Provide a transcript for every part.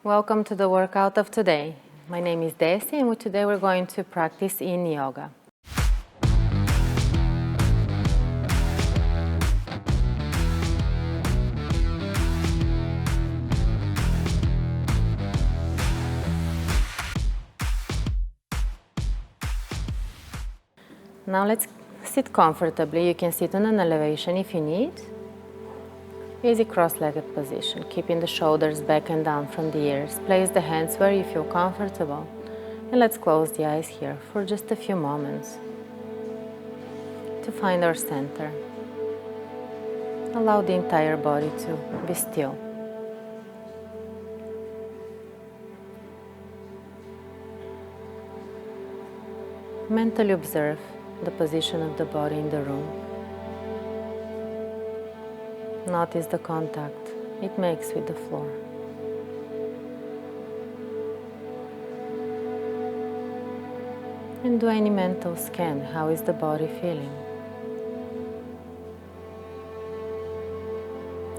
Welcome to the workout of today. My name is Desi and today we're going to practice yin yoga. Now let's sit comfortably. You can sit on an elevation if you need. Easy cross-legged position, keeping the shoulders back and down from the ears. Place the hands where you feel comfortable. And let's close the eyes here for just a few moments to find our center. Allow the entire body to be still. Mentally observe the position of the body in the room. Notice the contact it makes with the floor. And do any mental scan. How is the body feeling?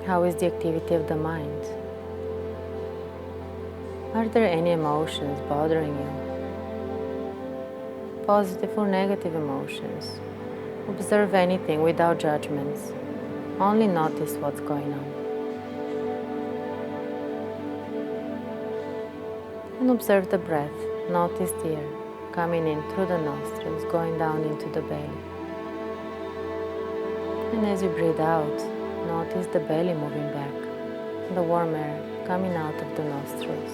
How is the activity of the mind? Are there any emotions bothering you? Positive or negative emotions? Observe anything without judgments. Only notice what's going on. And observe the breath. Notice the air coming in through the nostrils, going down into the belly. And as you breathe out, notice the belly moving back, the warm air coming out of the nostrils.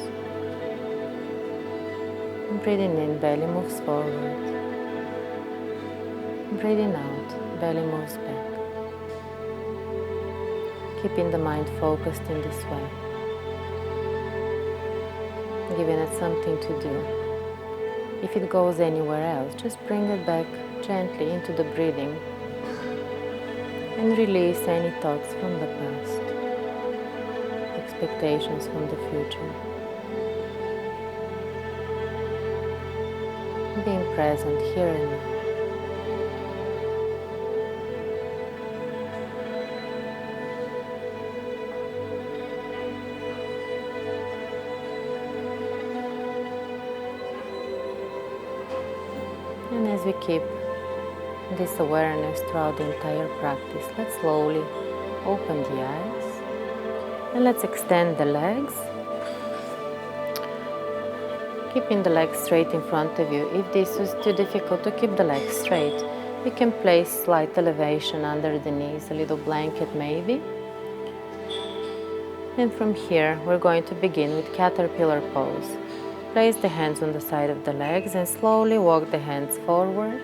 And breathing in, belly moves forward. Breathing out, belly moves back. Keeping the mind focused in this way. Giving it something to do. If it goes anywhere else, just bring it back gently into the breathing and release any thoughts from the past, expectations from the future. Being present here and now. And as we keep this awareness throughout the entire practice, let's slowly open the eyes and let's extend the legs, keeping the legs straight in front of you. If this is too difficult to keep the legs straight, you can place slight elevation under the knees, a little blanket maybe. And from here we're going to begin with caterpillar pose. Place the hands on the side of the legs and slowly walk the hands forward.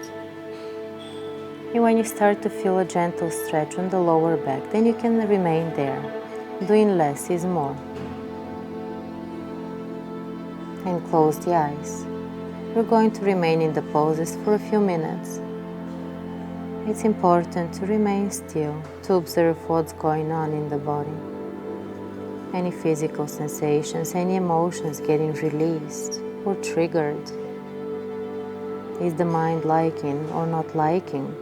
And when you start to feel a gentle stretch on the lower back, then you can remain there. Doing less is more. And close the eyes. We're going to remain in the poses for a few minutes. It's important to remain still, to observe what's going on in the body. Any physical sensations, any emotions getting released or triggered. Is the mind liking or not liking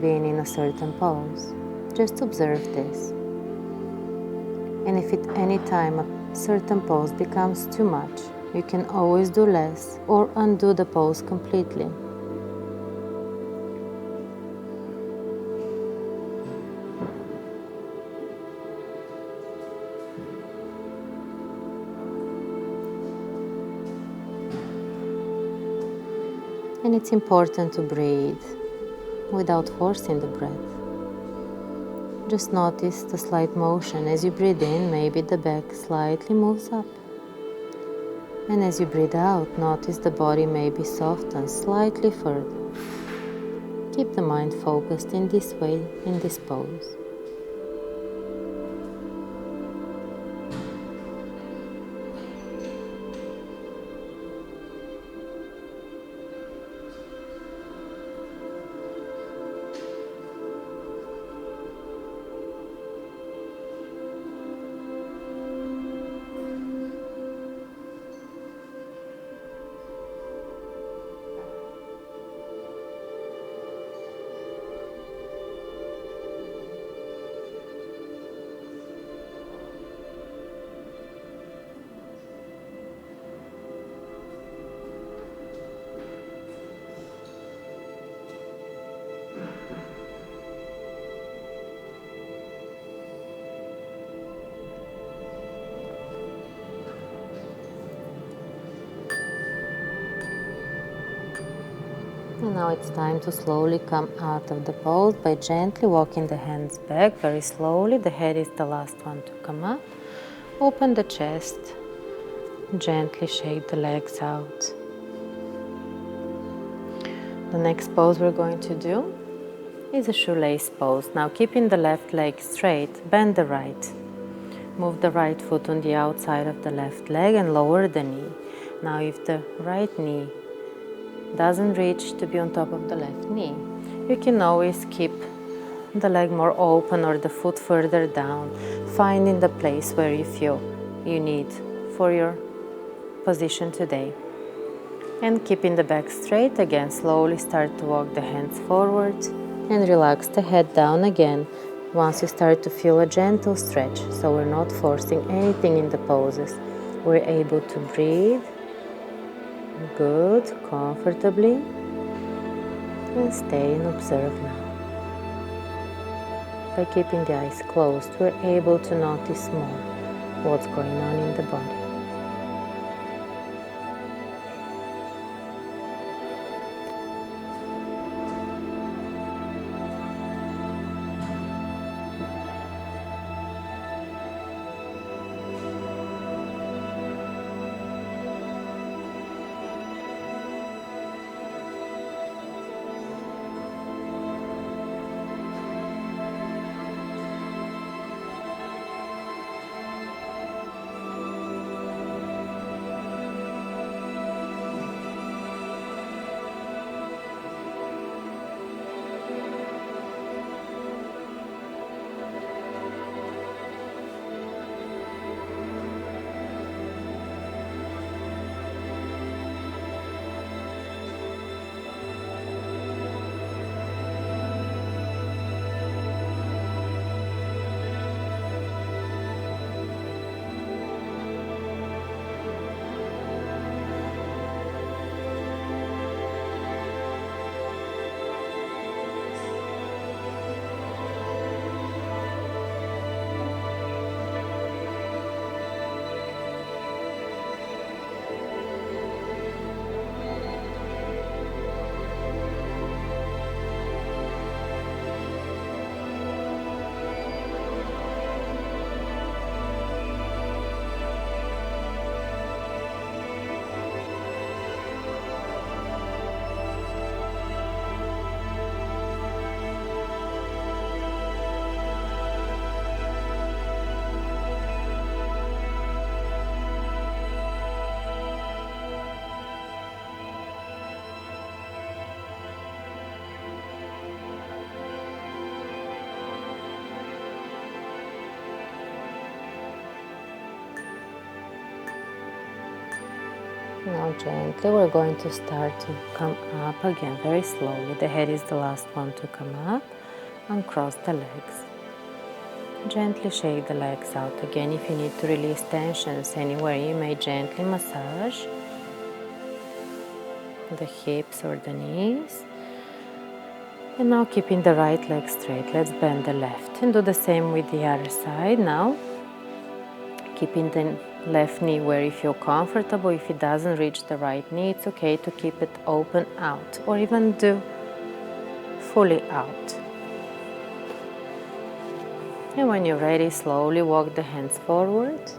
being in a certain pose? Just observe this. And if at any time a certain pose becomes too much, you can always do less or undo the pose completely. And it's important to breathe without forcing the breath. Just notice the slight motion. As you breathe in, maybe the back slightly moves up. And as you breathe out, notice the body maybe softens slightly further. Keep the mind focused in this way, in this pose. And now it's time to slowly come out of the pose by gently walking the hands back very slowly. The head is the last one to come up. Open the chest. Gently shake the legs out. The next pose we're going to do is a shoelace pose. Now keeping the left leg straight, bend the right. Move the right foot on the outside of the left leg and lower the knee. Now if the right knee doesn't reach to be on top of the left knee, you can always keep the leg more open or the foot further down, finding the place where you feel you need for your position today. And keeping the back straight, again slowly start to walk the hands forward and relax the head down again once you start to feel a gentle stretch, so we're not forcing anything in the poses. We're able to breathe good, comfortably, and stay and observe now. By keeping the eyes closed, we're able to notice more what's going on in the body. Now gently we're going to start to come up again very slowly. The head is the last one to come up. Uncross the legs. Gently shake the legs out again. If you need to release tensions anywhere, you may gently massage the hips or the knees. And now keeping the right leg straight, let's bend the left and do the same with the other side. Now keeping the left knee where you feel comfortable. If it doesn't reach the right knee, it's okay to keep it open out or even do fully out. And when you're ready, slowly walk the hands forward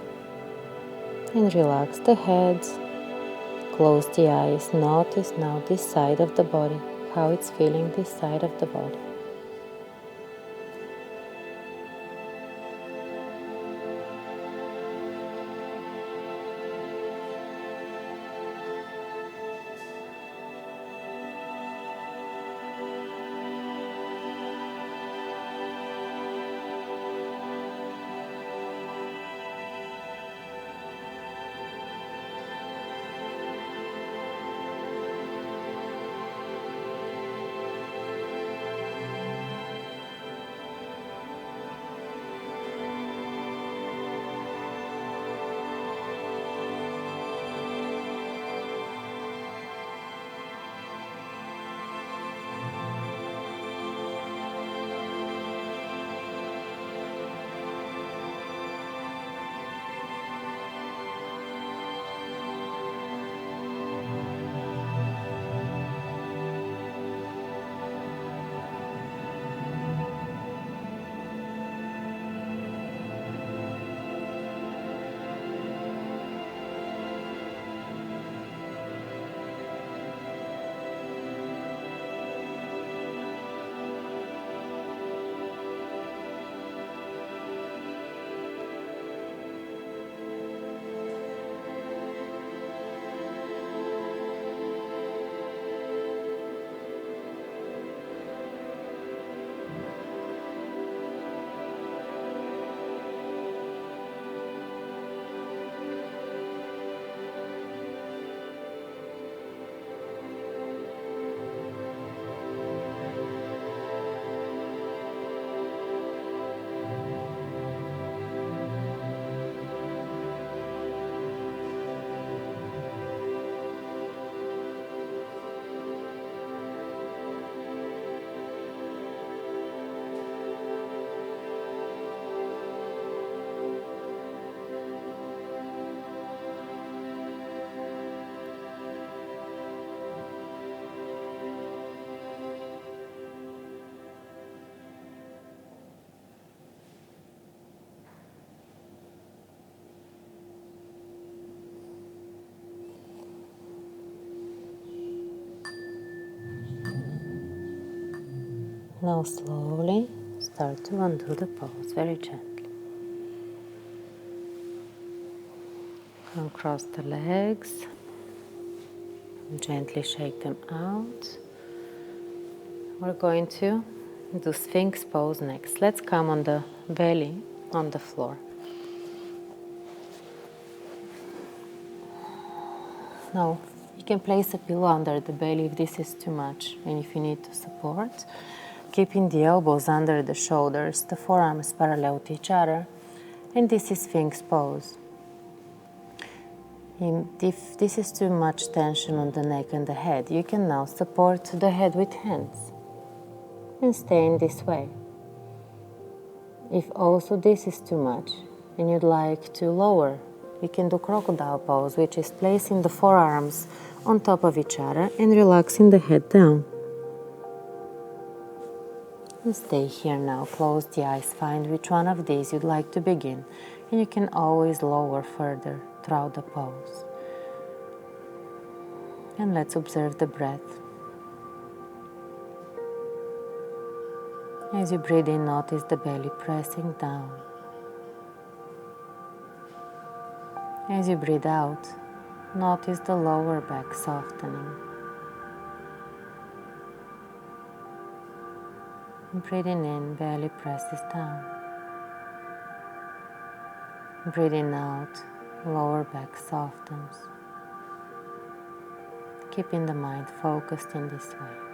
and relax the head. Close the eyes. Notice now this side of the body, how it's feeling this side of the body. Now slowly start to undo the pose very gently. Uncross the legs. Gently shake them out. We're going to do Sphinx pose next. Let's come on the belly on the floor. Now, you can place a pillow under the belly if this is too much and if you need to support. Keeping the elbows under the shoulders, the forearms parallel to each other. And this is Sphinx pose. If this is too much tension on the neck and the head, you can now support the head with hands and stay in this way. If also this is too much and you'd like to lower, you can do crocodile pose, which is placing the forearms on top of each other and relaxing the head down. And stay here now, close the eyes, find which one of these you'd like to begin, and you can always lower further throughout the pose. And let's observe the breath. As you breathe in, notice the belly pressing down. As you breathe out, notice the lower back softening. Breathing in, belly presses down. Breathing out, lower back softens. Keeping the mind focused in this way.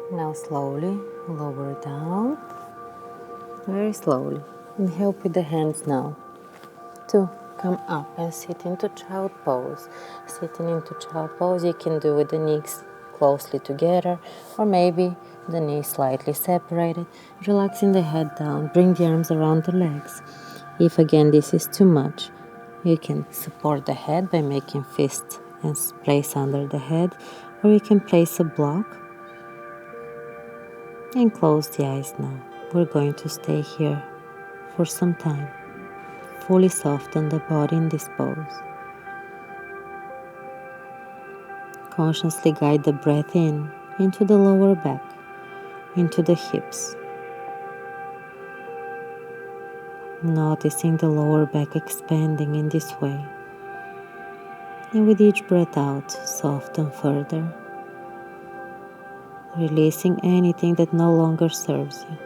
Now slowly lower down, very slowly, and help with the hands now to come up and sit into child pose. Sitting into child pose you can do with the knees closely together or maybe the knees slightly separated, relaxing the head down, bring the arms around the legs. If again this is too much, you can support the head by making fists and place under the head, or you can place a block and close the eyes now. We're going to stay here for some time. Fully soften the body in this pose. Consciously guide the breath in into the lower back, into the hips. Noticing the lower back expanding in this way. And with each breath out, soften further, releasing anything that no longer serves you.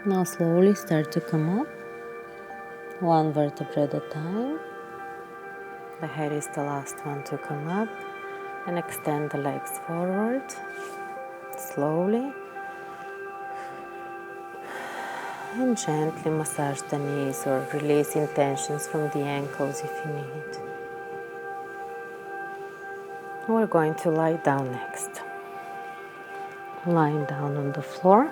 Now slowly start to come up, one vertebra at a time. The head is the last one to come up, and extend the legs forward, slowly. And gently massage the knees or release tensions from the ankles if you need. We're going to lie down next. Lying down on the floor.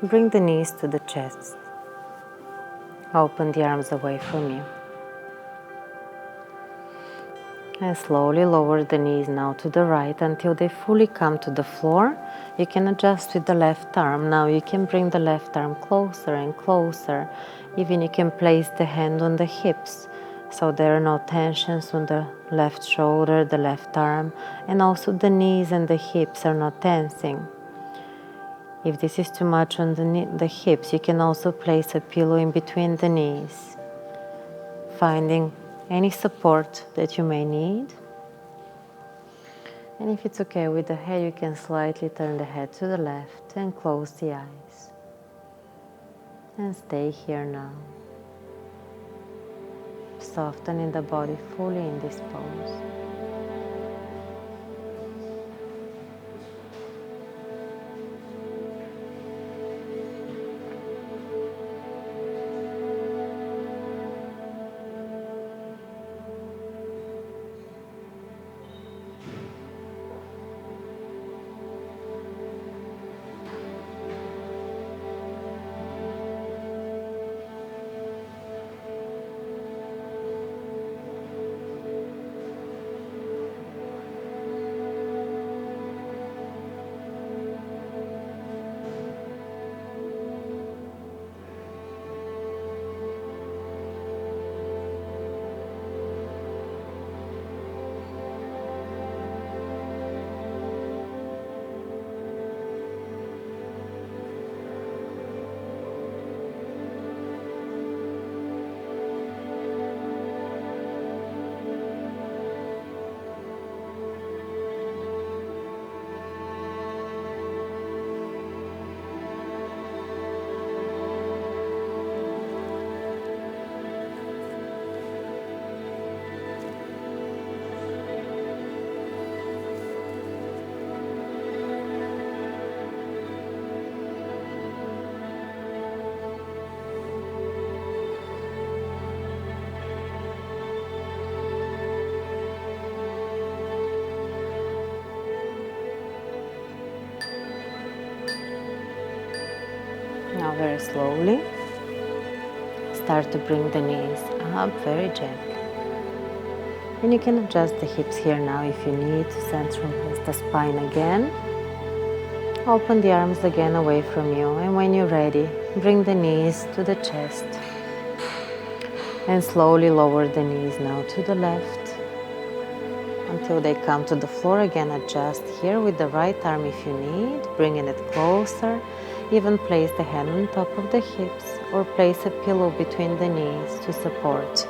Bring the knees to the chest. Open the arms away from you. And slowly lower the knees now to the right until they fully come to the floor. You can adjust with the left arm. Now you can bring the left arm closer and closer. Even you can place the hand on the hips, so there are no tensions on the left shoulder, the left arm, and also the knees and the hips are not tensing. If this is too much on the hips, you can also place a pillow in between the knees, finding any support that you may need. And if it's okay with the head, you can slightly turn the head to the left and close the eyes. And stay here now, softening the body fully in this pose. very slowly. Start to bring the knees up very gently. And you can adjust the hips here now if you need to centralize the spine again. Open the arms again away from you, and when you're ready, bring the knees to the chest. And slowly lower the knees now to the left until they come to the floor. Again, adjust here with the right arm if you need, bringing it closer. Even place the hand on top of the hips or place a pillow between the knees to support.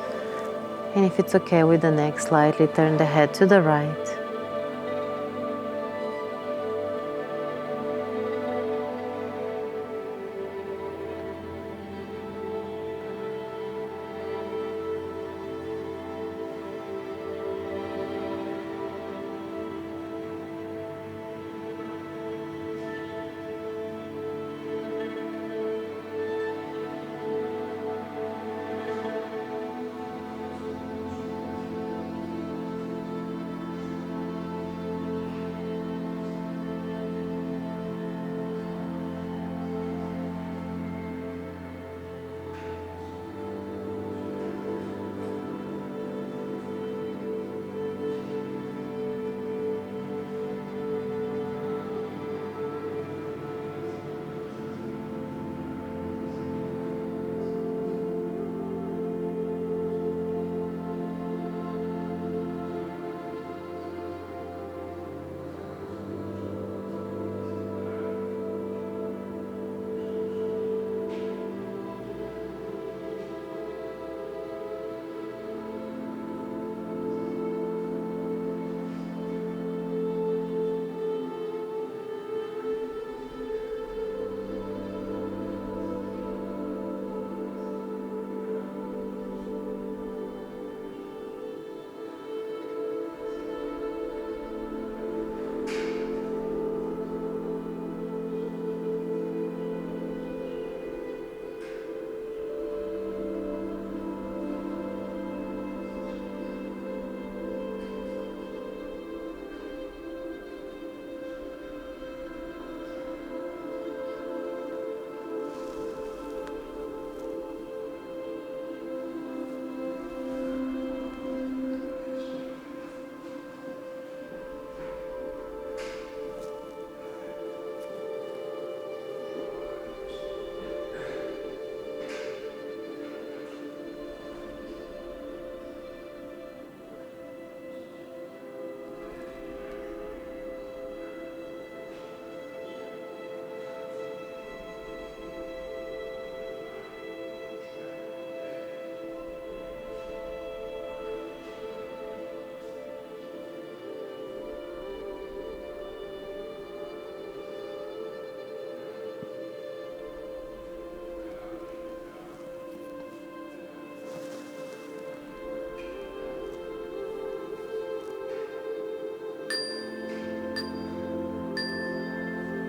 And if it's okay with the neck, slightly turn the head to the right.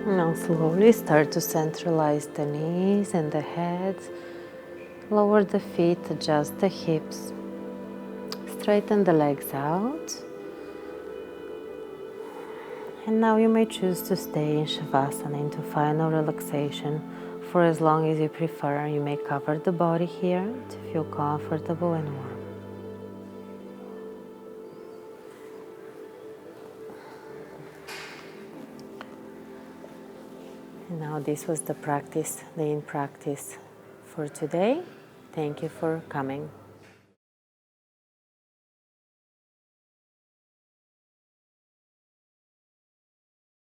Now slowly start to centralize the knees and the head. Lower the feet, adjust the hips. Straighten the legs out. And now you may choose to stay in Shavasana into final relaxation for as long as you prefer. You may cover the body here to feel comfortable and warm. And now this was the in practice for today. Thank you for coming.